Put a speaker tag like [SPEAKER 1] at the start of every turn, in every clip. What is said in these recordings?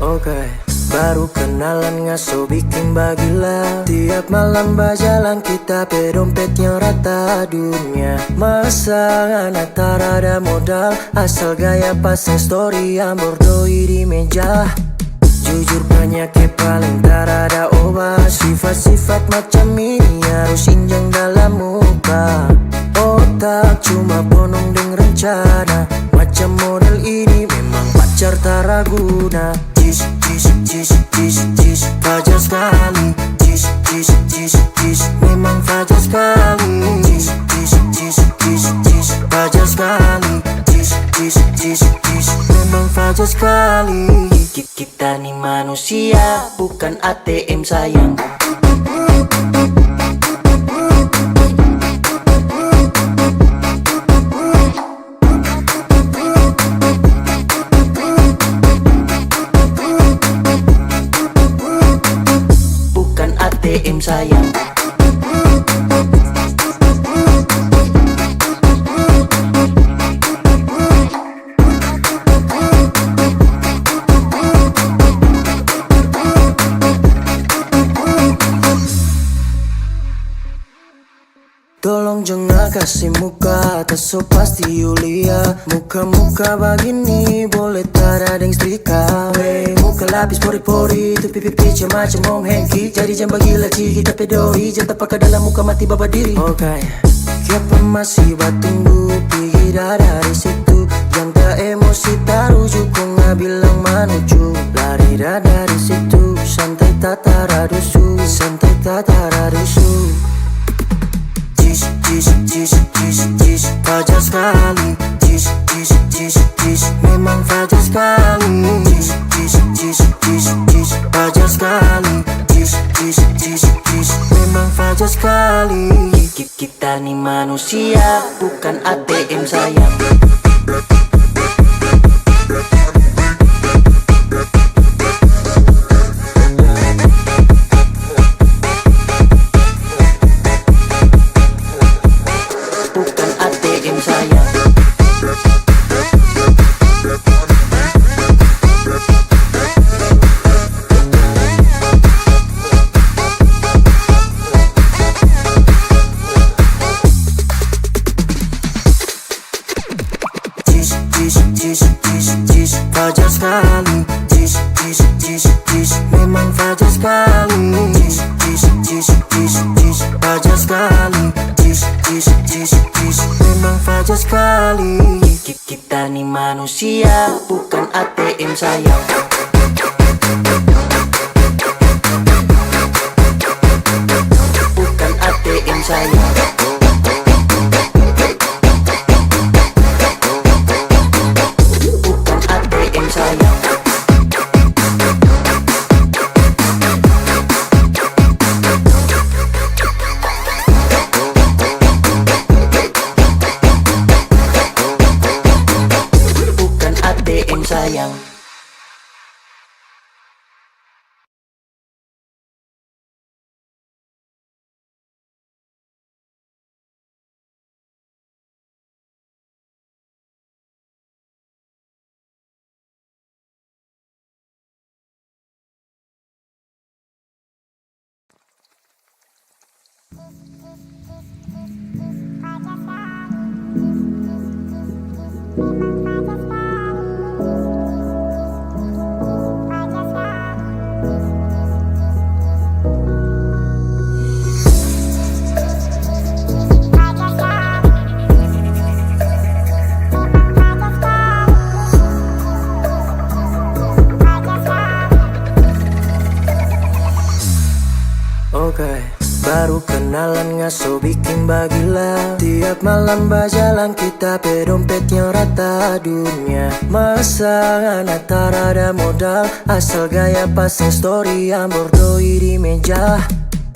[SPEAKER 1] Oke, baru kenalan ngaso bikin bagila. Tiap malam berjalan kita pedompetnya rata dunia. Masa anak tarada modal, asal gaya pasang story yang bordoi di meja. Jujur banyak yang paling tarada obat. Sifat-sifat macam ini harus injang dalam muka. Otak cuma bonong deng rencana. Macam model ini memang pacar taraguna. Jis, jis, jis, jis, jis, fajar sekali. Jis, jis, jis, jis, memang fajar sekali. Jis, jis, jis, jis, jis, fajar sekali. Jis, jis, jis, jis, memang fajar sekali. Kita nih manusia, bukan ATM sayang. ATM sayang. Tolong jangan kasih muka, tak so pasti Yulia. Muka-muka begini boleh tada deng setrika. Muka lapis pori-pori, tu pipi-pipi macam Om Henki. Jadi jangan bagila ci, kita pedoi. Jangan terpakai dalam muka mati baba diri. Oke, siapa masih batunggu, pergi dari situ. Jangan tak emosi taruju, kau nggak bilang manuju. Lari dari situ, santai tak taradusu. Santai tak taradusu. Jis, jis, jis, jis, jis, fajar sekali. Jis, jis, jis, jis, memang fajar sekali. Jis, jis, jis, jis, jis, fajar sekali. Jis, jis, jis, jis, memang fajar sekali. Kita nih manusia, bukan ATM sayang. Fajar sekali. Jis, jis, jis, jis, memang fajar sekali. Jis, jis, jis, jis, jis, fajar sekali. Jis, jis, jis, jis, memang fajar sekali. Kita nih manusia, bukan ATM sayang. Bukan ATM sayang. Sayang. baru kenalan ngaso bikin bagila. Tiap malam berjalan kita pe dompetnya rata dunia. Masa anak tarada modal, asal gaya pasang story ambor doi di meja.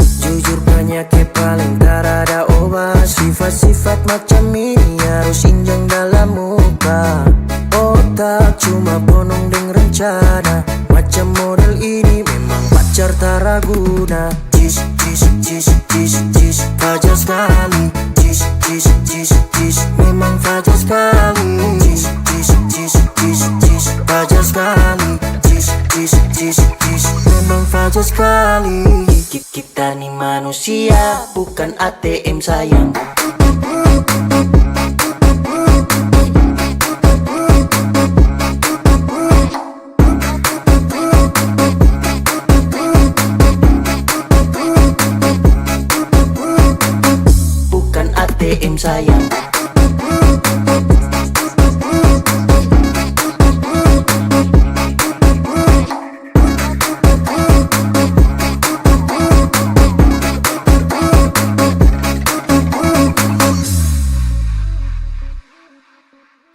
[SPEAKER 1] Jujur banyak yang paling tarada obat. Sifat-sifat macam ini harus injang dalam muka. Otak cuma bonong deng rencana. Macam model ini memang pacar taraguna. Jis, jis, jis, jis, jis, fajar sekali. Jis, jis, jis, jis, memang fajar sekali. Jis, jis, jis, jis, jis, fajar sekali. Jis, jis, jis, jis, memang fajar sekali. Kita nih manusia, bukan ATM sayang. Bukan ATM sayang.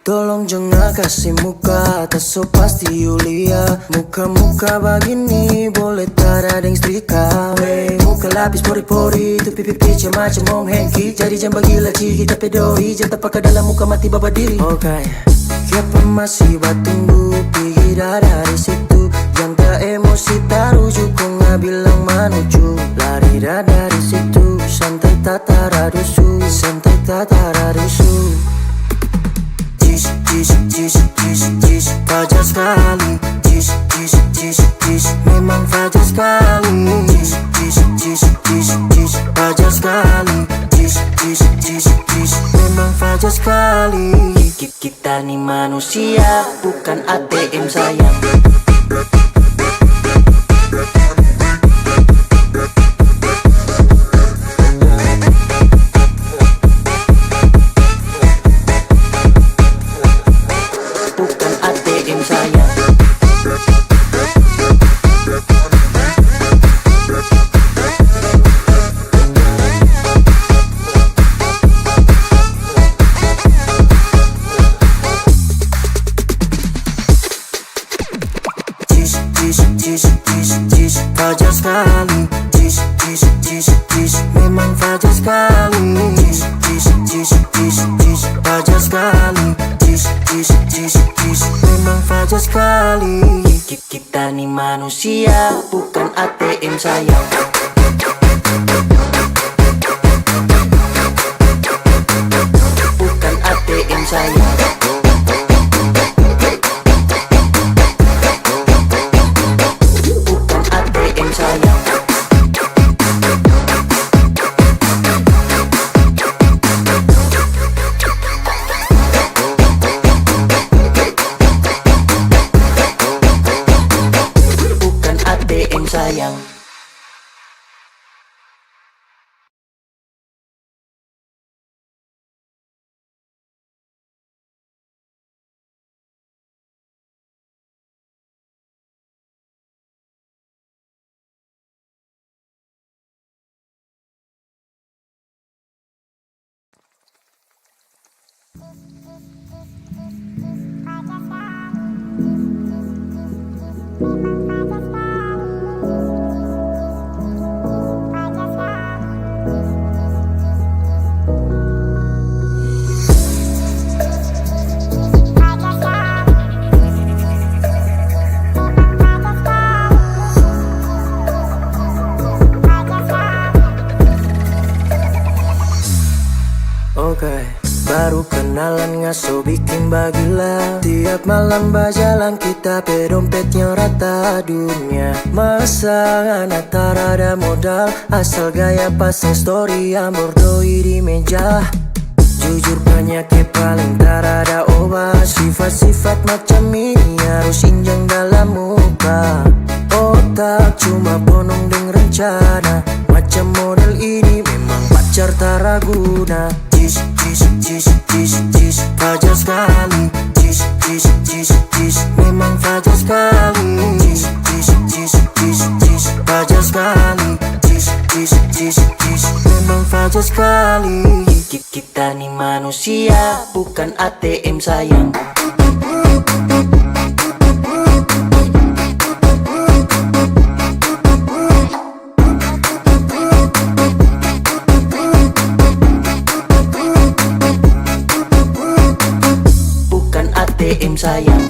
[SPEAKER 1] Tolong jangan kasih muka, tak so pasti Yulia. Muka-muka begini boleh tada deng setrika. Muka lapis pori-pori, tu pipi pica macam Mong Henki. Jadi jangan bagila cigi kita pedoi, jangan pakai dalam muka mati baba diri. Okay, siapa masih batunggu, pergi dari situ. Jangan tak emosi taruju, kau nggak bilang manuju. Lari dari situ, santai tak taradusu, santai tak taradusu. Jis, jis, jis, jis, jis, fajar sekali. Jis, jis, jis, jis, memang fajar sekali. Jis, jis, jis, jis, jis, fajar sekali. Jis, jis, jis, jis, memang fajar sekali. Kita nih manusia, bukan ATM sayang. Jis, jis, jis, fajar sekali. Jis, jis, jis, jis, memang fajar sekali. Jis, jis, jis, jis, jis, fajar sekali. Jis, jis, jis, jis, memang fajar sekali. Kita nih manusia, bukan ATM sayang. Bukan ATM sayang. Sayang. Okay, baru kenalan ngaso bikin bagila. Tiap malam berjalan kita pe dompetnya rata dunia. Masa anak tarada modal, asal gaya pasang story ambor doi di meja. Jujur banyak yang paling tarada obat. Sifat-sifat macam ini harus injang dalam muka. Otak cuma bonong deng rencana. Macam model ini memang pacar taraguna. Jis, jis, jis, jis, jis, fajar sekali. Jis, jis, jis, jis, memang fajar sekali. Jis, jis, jis, jis, jis, fajar sekali. Jis, jis, jis, jis, Kita nih manusia, bukan ATM sayang. Bukan ATM sayang.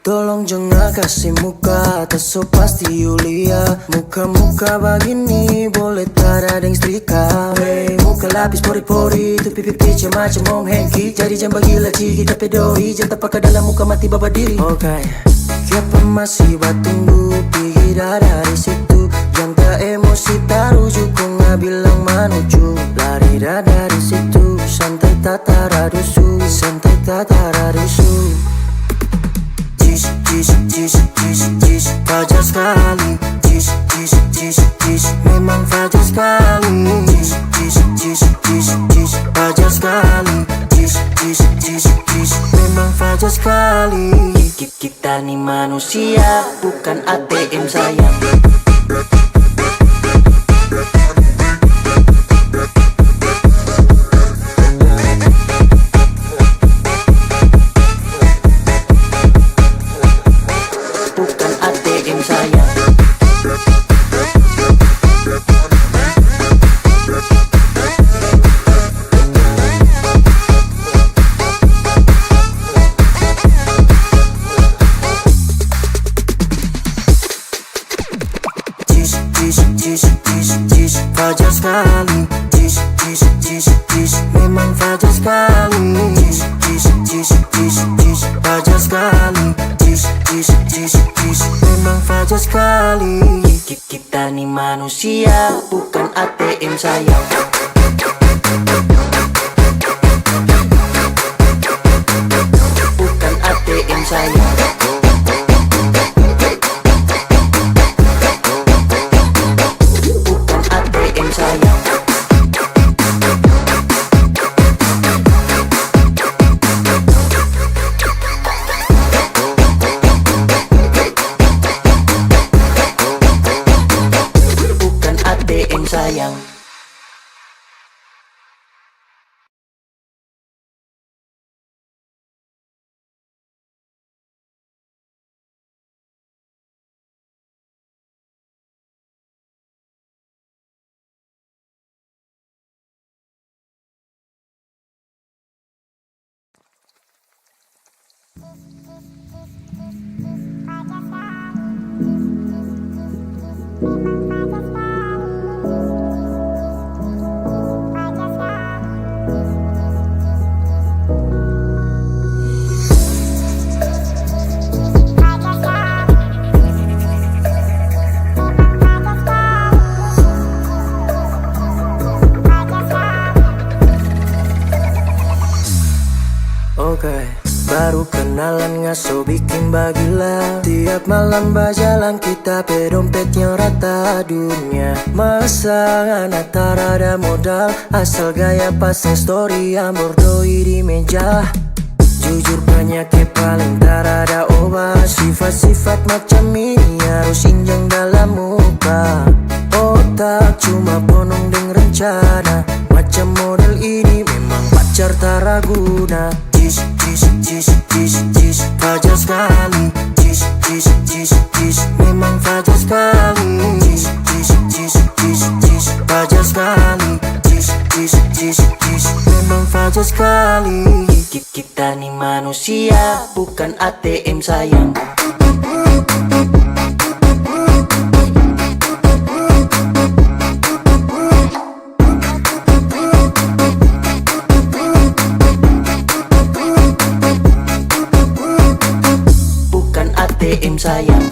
[SPEAKER 1] Tolong jangan kasih muka, tak so pasti Yulia. Muka-muka begini boleh tak ada yang setrika. Hey, muka lapis pori-pori, tu pipi pica macam Om Henki. Jadi jangan bagi laci, kita pedoi. Jangan pakai dalam muka mati baba diri. Okay, siapa masih batunggu, pergi dari situ. Jangan tak emosi tarujuk, kau nggak bilang manuju. Lari dari situ, santai tak taradusu, santai tak taradusu. Jis, fajar sekali. Jis, memang fajar sekali. Jis, fajar sekali. Jis, memang fajar sekali. Kita nih manusia, bukan ATM sayang. Jis, fajar sekali. Jis, memang fajar sekali. Jis, fajar sekali. Jis, memang fajar sekali. Kita nih manusia, bukan ATM sayang. Bukan ATM sayang. Sayang. Okay, baru kenalan ngaso bikin bagila. Tiap malam berjalan kita pe dompet yang rata dunia. Masa anak tak ada modal, asal gaya pasang story yang bordoi di meja. Jujur penyakit paling tak ada obat. Sifat-sifat macam ini harus injang dalam muka. Otak cuma ponong deng rencana. Macam model ini memang pacar tak raguna. Jis, fajar sekali. Jis, memang fajar sekali. Jis, fajar sekali. Jis, memang fajar sekali. Kita nih manusia, bukan ATM sayang. ATM sayang.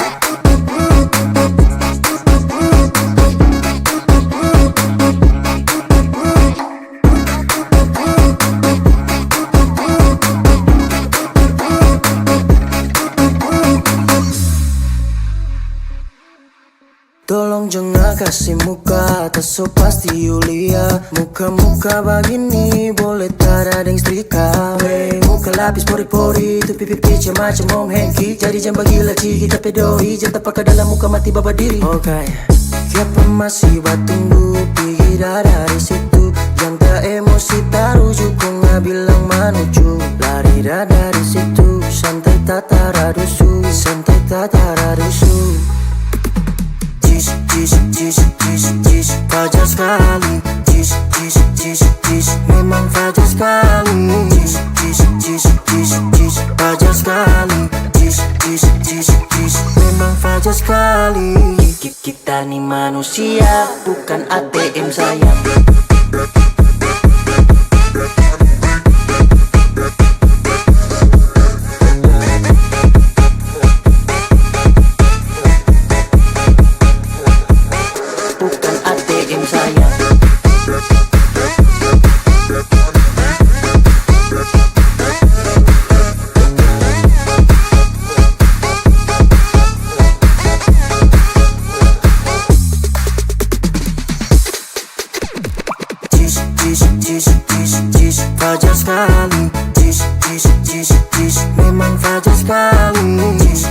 [SPEAKER 1] Tolong Tolong jangan kasih muka, tak so pasti Yulia. Muka-muka begini boleh tak ada yang setrika. Wey, muka lapis pori-pori, tu pipi pica macam Om Henki. Jadi jangan bagi laci kita pedoi, jangan pakai dalam muka mati baba diri. Okay, siapa masih batunggu, pergi dari situ. Jangan tak emosi taruju, kau nggak bilang manuju. Lari dari situ, santai tak taradusu, santai tak taradusu. Jis, fajar sekali. Jis, memang fajar sekali. Jis, fajar sekali. Jis, memang fajar sekali. Kita nih manusia, bukan ATM sayang. Jis, fajar sekali. Jis, memang fajar sekali. Jis,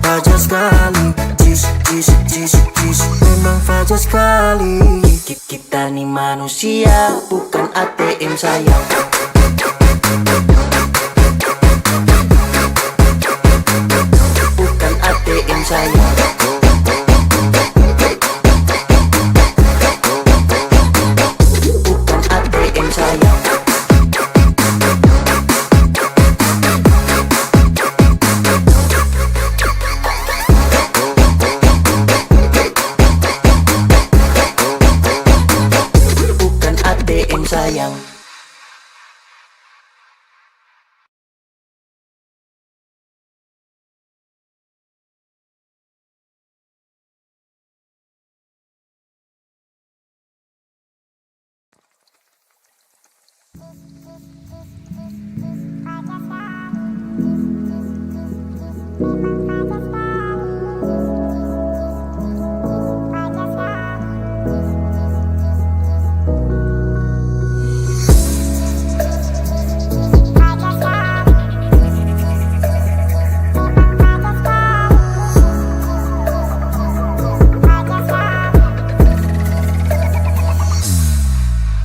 [SPEAKER 1] fajar sekali. Jis, memang fajar sekali. Kita nih manusia, bukan ATM sayang. Bukan ATM sayang. Sayang.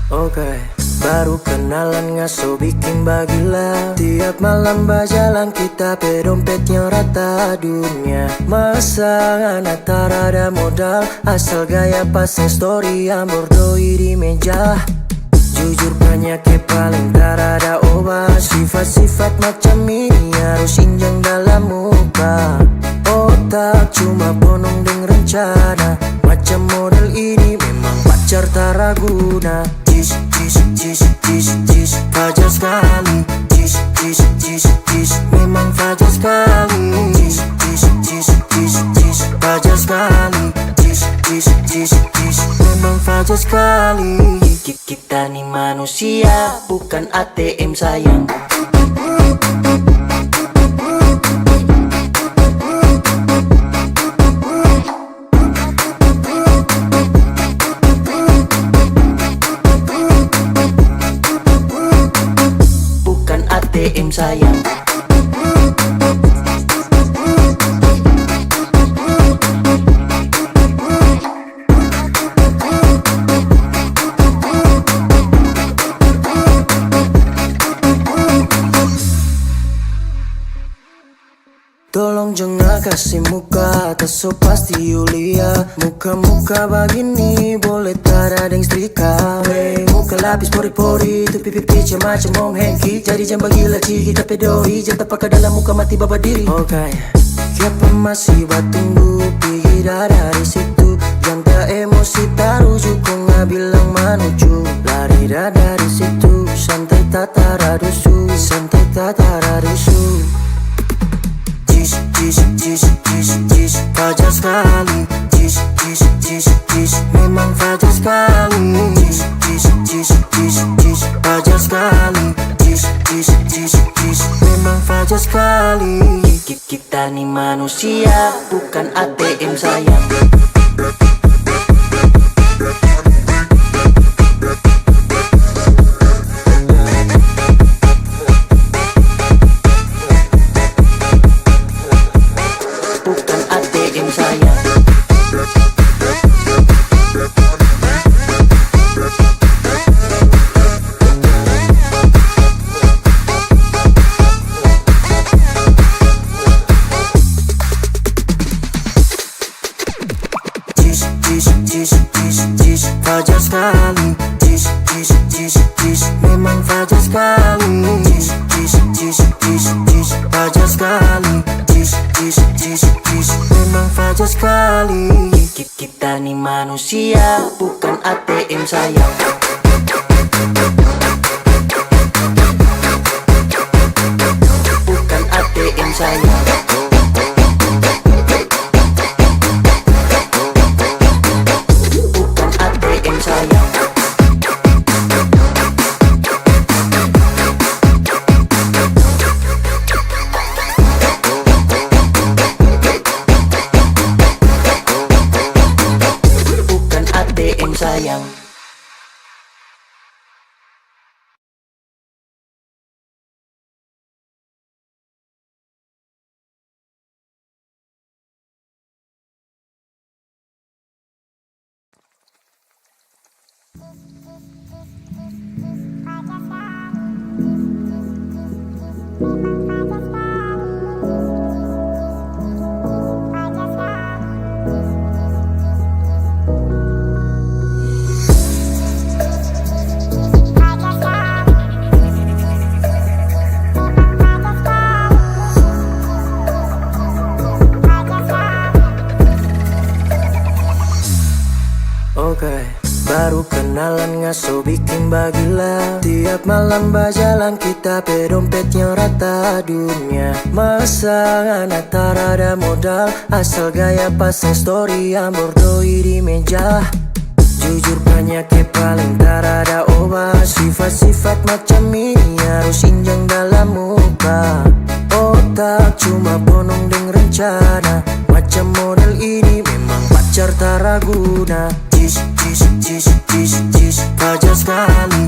[SPEAKER 1] Okay, baru kenalan ngaso bikin bagilah. Tiap malam berjalan kita pe dompetnya rata dunia. Masa anak tak ada modal, asal gaya pasang story yang bordoi di meja. Jujur banyak yang paling tak ada obat. Sifat-sifat macam ini harus injang dalam muka. Otak cuma bonong dengan rencana. Macam model ini memang pacar tak raguna. Jis, fajar sekali. Jis, memang fajar sekali. Jis, fajar sekali. Jis, memang fajar sekali. Kita nih manusia, bukan ATM sayang. ATM sayang. Tolong jangan kasih muka, tak so pasti Yulia. Muka-muka begini boleh tak ada yang setrika. Wey, muka lapis pori-pori, tu pipi pica macam Om Henki. Jadi jangan bagi laci kita pedoi, jangan pakai dalam muka mati baba diri. Okay, siapa masih batunggu, pergi dari situ. Jangan tak emosi taruju, kau nggak bilang manuju. Lari dari situ, santai tak taradusu, santai tak taradusu. Jis, fajar sekali. Jis, memang fajar sekali. Jis, fajar sekali. Jis, memang fajar sekali. Kita nih manusia, bukan ATM sayang. Bukan ATM sayang. Fajar sekali, memang fajar sekali, fajar sekali, memang fajar sekali. Kita nih manusia, bukan ATM sayang. Bukan ATM sayang. Sayang. Oke, baru kenalan ngaso bikin bagila. Tiap malam berjalan kita pe dompetnya rata dunia. Masa anak tarada modal, asal gaya pasang story yang bordoi di meja. Jujur banyak yang paling tarada obat. Sifat-sifat macam ini harus injang dalam muka. Otak cuma ponong deng rencana. Macam model ini memang pacar taraguna. Fajar sekali,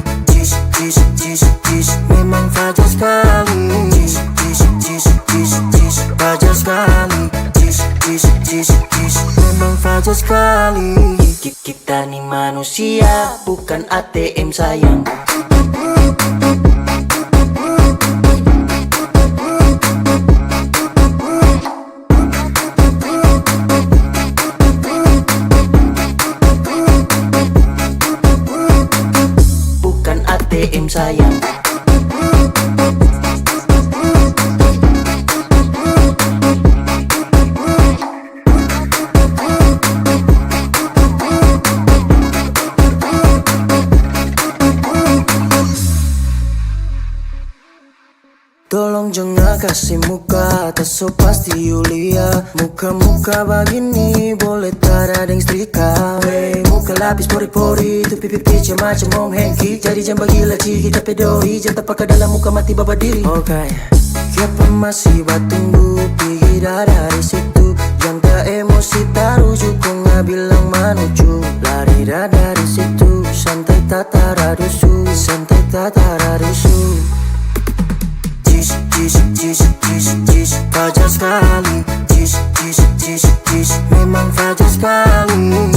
[SPEAKER 1] memang fajar sekali, fajar sekali, memang fajar sekali. Kita nih manusia, bukan ATM sayang. ATM sayang. Tolong jangan kasih muka, tak so pasti Yulia. Muka-muka begini boleh tak ada yang setrika. Hey, muka lapis pori-pori, tu pipi pica macam Om Henki. Jadi jangan bagi laci kita pedoi, jangan pakai dalam muka mati baba diri. Okay, siapa masih batunggu, pergi dari situ. Jangan tak emosi taruju, kau nggak bilang manuju. Lari dari situ, santai tak taradusu, santai tak taradusu. Fajar sekali, memang fajar sekali,